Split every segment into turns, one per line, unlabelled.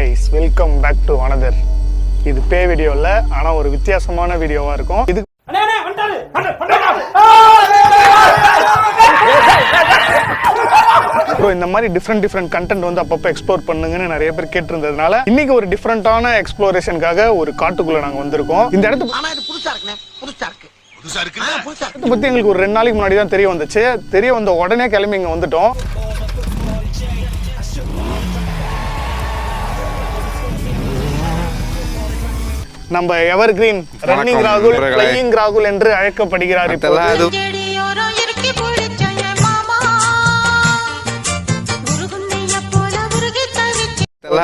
Guys, welcome back to another. இது பே video இல்ல, ஆனா ஒரு வித்தியாசமான வீடியோவா இருக்கும். இது இந்த மாதிரி டிஃப்ரெண்ட் கண்டென்ட் வந்து அப்பப்போ எக்ஸ்ப்ளோர் பண்ணுங்கன்னு நிறைய பேர் கேட்டிருந்ததுனால இன்னைக்கு ஒரு டிஃப்ரெண்டான எக்ஸ்ப்ளோரேஷனுக்காக ஒரு காட்டுக்குள்ள நாங்க வந்திருக்கோம். இந்த இடத்துக்கு பத்தி எங்களுக்கு ஒரு 2 நாளைக்கு முன்னாடி தான் தெரிய வந்துச்சு. தெரிய வந்த உடனே கிளம்பி இங்க வந்துட்டோம். நம்ம எவர் கிரீன் ரன்னிங் ராகுல், ஃளையிங் ராகுல் என்று அழைக்கப்படுகிறார்.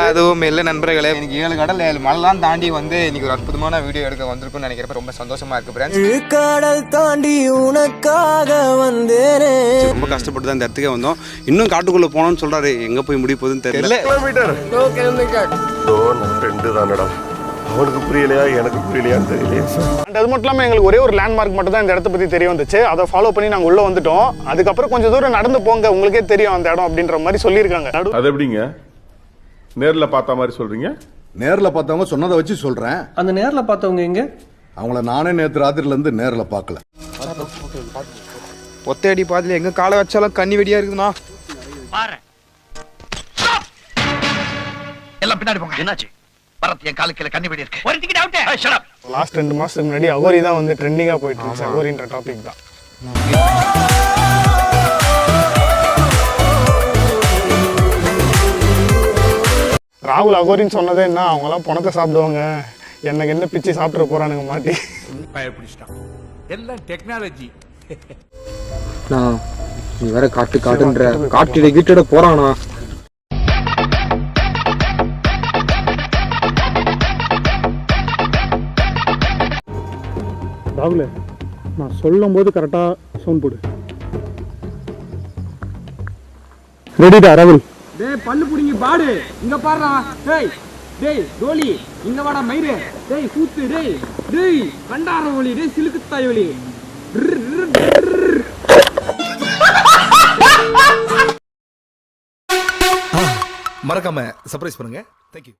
அதுவும் இல்லை நண்பர்களே, எனக்கு 7 கடல் 7 மலைலாம் தாண்டி வந்து இன்னைக்கு ஒரு அற்புதமான வீடியோ எடுக்க வந்திருக்கும்னு நினைக்கிறப்ப ரொம்ப சந்தோஷமா இருக்கு ஃப்ரெண்ட்ஸ்.
கடல் தாண்டி உனக்காக வந்தேனே.
ரொம்ப கஷ்டப்பட்டு தான் இந்த இடத்துக்கே வந்தோம். இன்னும் காட்டுக்குள்ள போனோம்னு சொல்றாரு. எங்க போய் முடிய போகுதுன்னு தெரியல.
அவனுக்கு புரியலையா, எனக்கு புரியலையான்னு தெரியலையே.
அது மட்டும் இல்லாமல் எங்களுக்கு ஒரே ஒரு லேண்ட்மார்க் மட்டும் தான் இந்த இடத்த பற்றி தெரிய வந்துச்சு. அதை ஃபாலோ பண்ணி நாங்கள் உள்ளே வந்துட்டோம். அதுக்கப்புறம் கொஞ்சம் தூரம் நடந்து போங்க, உங்களுக்கே தெரியும் அந்த இடம் அப்படின்ற மாதிரி சொல்லியிருக்காங்க.
அது எப்படிங்க நேர்ல பார்த்த மாதிரி சொல்றீங்க?
நேர்ல பார்த்தவங்க சொன்னதை வச்சு சொல்றேன்.
அந்த நேர்ல பார்த்தவங்க எங்க?
அவங்கள நானே நேற்று ராத்திரில இருந்து நேர்ல பார்க்கல.
ஒத்தையடி பாதியில எங்க காலை வச்சாலும் கண்ணி வெடியா இருக்குதுண்ணா.
எல்லாம் பின்னாடி போங்க. என்னாச்சு? பரத் என் காலுக்கு கண்ணி வெடி இருக்கு. ஒரு ticket out. Shut up.
Last 2 மாசத்துக்கு முன்னாடி அகோரி தான் வந்து ட்ரெண்டிங்கா போயிட்டு இருந்துச்சு. அகோரின்ற டாபிக் தான். ராகுல் அகோரின்னு சொன்னதே என்ன, அவங்களாம் பணத்தை சாப்பிடுவாங்க, எனக்கு என்ன பிச்சு சாப்பிட்டு போறானுங்க மாட்டி.
எல்லாம் டெக்னாலஜி.
நீ வேற காட்டுன்ற காட்டிட வீட்டோட போறானா?
ராகுல், நான் சொல்லும் போது கரெக்டா சவுண்ட் போடு. ரெடிடா ராகுல்?
டேய் பல்லு புடிங்கி பாடு, இங்க பாருடா. டேய் டேய் டோலி, இங்க வாடா மயிரே. டேய் கூத்து, டேய் டேய் கண்டார ஒலி, டேய் சிலுக்கு தாய் ஒலி.
மறக்காம சர்ப்ரைஸ் பண்ணுங்க. தேங்க்யூ.